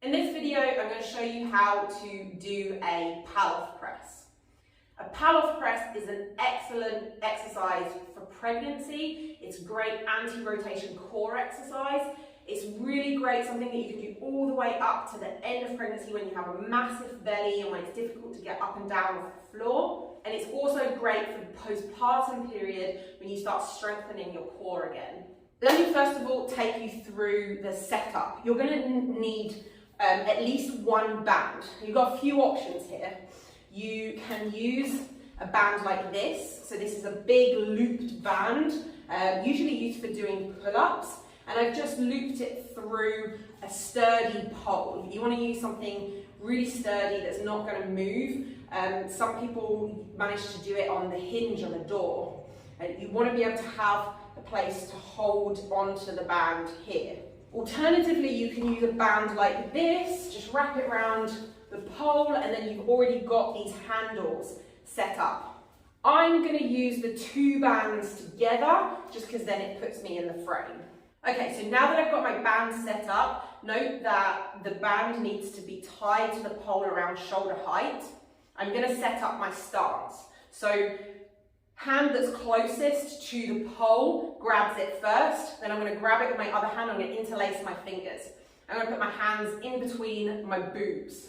In this video, I'm going to show you how to do a Pallof press. A Pallof press is an excellent exercise for pregnancy. It's a great anti-rotation core exercise. It's really great, something that you can do all the way up to the end of pregnancy when you have a massive belly and when it's difficult to get up and down off the floor. And it's also great for the postpartum period when you start strengthening your core again. Let me first of all take you through the setup. You're going to need at least one band. You've got a few options here. You can use a band like this. So this is a big looped band, usually used for doing pull-ups. And I've just looped it through a sturdy pole. You want to use something really sturdy that's not going to move. Some people manage to do it on the hinge of a door. You want to be able to have a place to hold onto the band here. Alternatively, you can use a band like this, just wrap it around the pole, and then you've already got these handles set up. I'm going to use the two bands together, just because then it puts me in the frame. Okay, so now that I've got my band set up, note that the band needs to be tied to the pole around shoulder height. I'm going to set up my stance. So, hand that's closest to the pole grabs it first, then I'm going to grab it with my other hand, I'm going to interlace my fingers. I'm going to put my hands in between my boobs.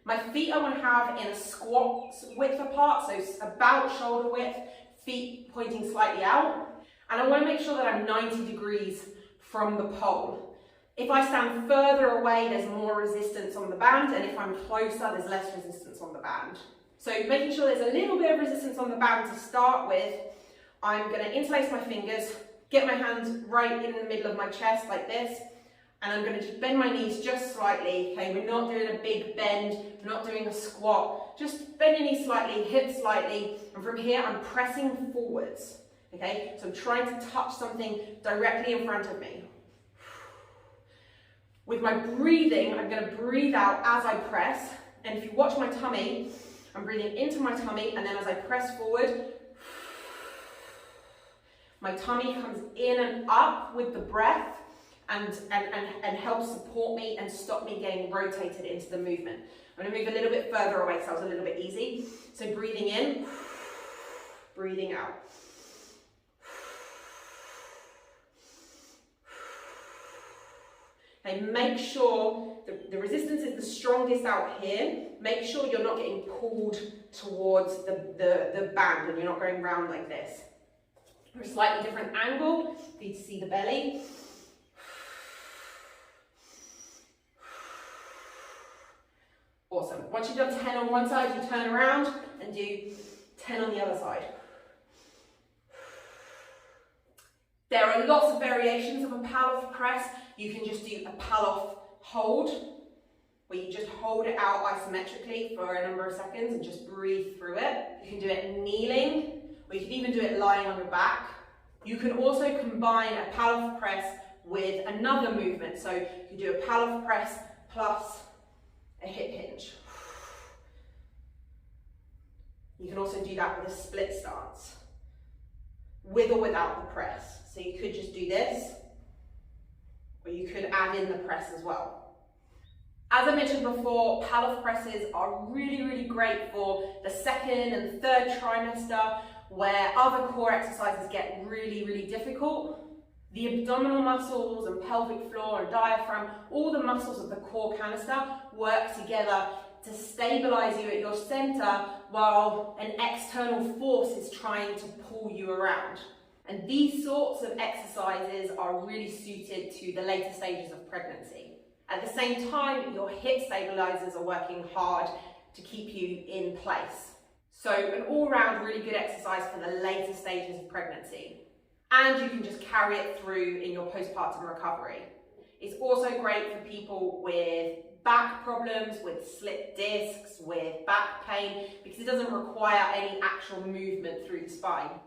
My feet I want to have in a squat width apart, so about shoulder width, feet pointing slightly out. And I want to make sure that I'm 90 degrees from the pole. If I stand further away, there's more resistance on the band, and if I'm closer, there's less resistance on the band. So making sure there's a little bit of resistance on the band to start with, I'm going to interlace my fingers, get my hands right in the middle of my chest like this, and I'm going to just bend my knees just slightly. Okay, we're not doing a big bend, we're not doing a squat, just bend your knees slightly, hips slightly, and from here I'm pressing forwards. Okay, so I'm trying to touch something directly in front of me. With my breathing, I'm going to breathe out as I press, and if you watch my tummy, I'm breathing into my tummy, and then as I press forward, my tummy comes in and up with the breath and helps support me and stop me getting rotated into the movement. I'm going to move a little bit further away so that was a little bit easy. So breathing in, breathing out. Okay, make sure the resistance is the strongest out here. Make sure you're not getting pulled towards the band and you're not going round like this. For a slightly different angle for you to see the belly. Awesome. Once you've done 10 on one side, you turn around and do 10 on the other side. There are lots of variations of a Pallof press. You can just do a Pallof hold, where you just hold it out isometrically for a number of seconds and just breathe through it. You can do it kneeling, or you can even do it lying on your back. You can also combine a Pallof press with another movement. So you can do a Pallof press plus a hip hinge. You can also do that with a split stance, with or without the press. So you could just do this, or you could add in the press as well. As I mentioned before, Pallof presses are really, really great for the second and third trimester, where other core exercises get really, really difficult. The abdominal muscles and pelvic floor and diaphragm, all the muscles of the core canister work together to stabilize you at your center while an external force is trying to pull you around. And these sorts of exercises are really suited to the later stages of pregnancy. At the same time, your hip stabilizers are working hard to keep you in place. So an all-round really good exercise for the later stages of pregnancy. And you can just carry it through in your postpartum recovery. It's also great for people with back problems, with slipped discs, with back pain, because it doesn't require any actual movement through the spine.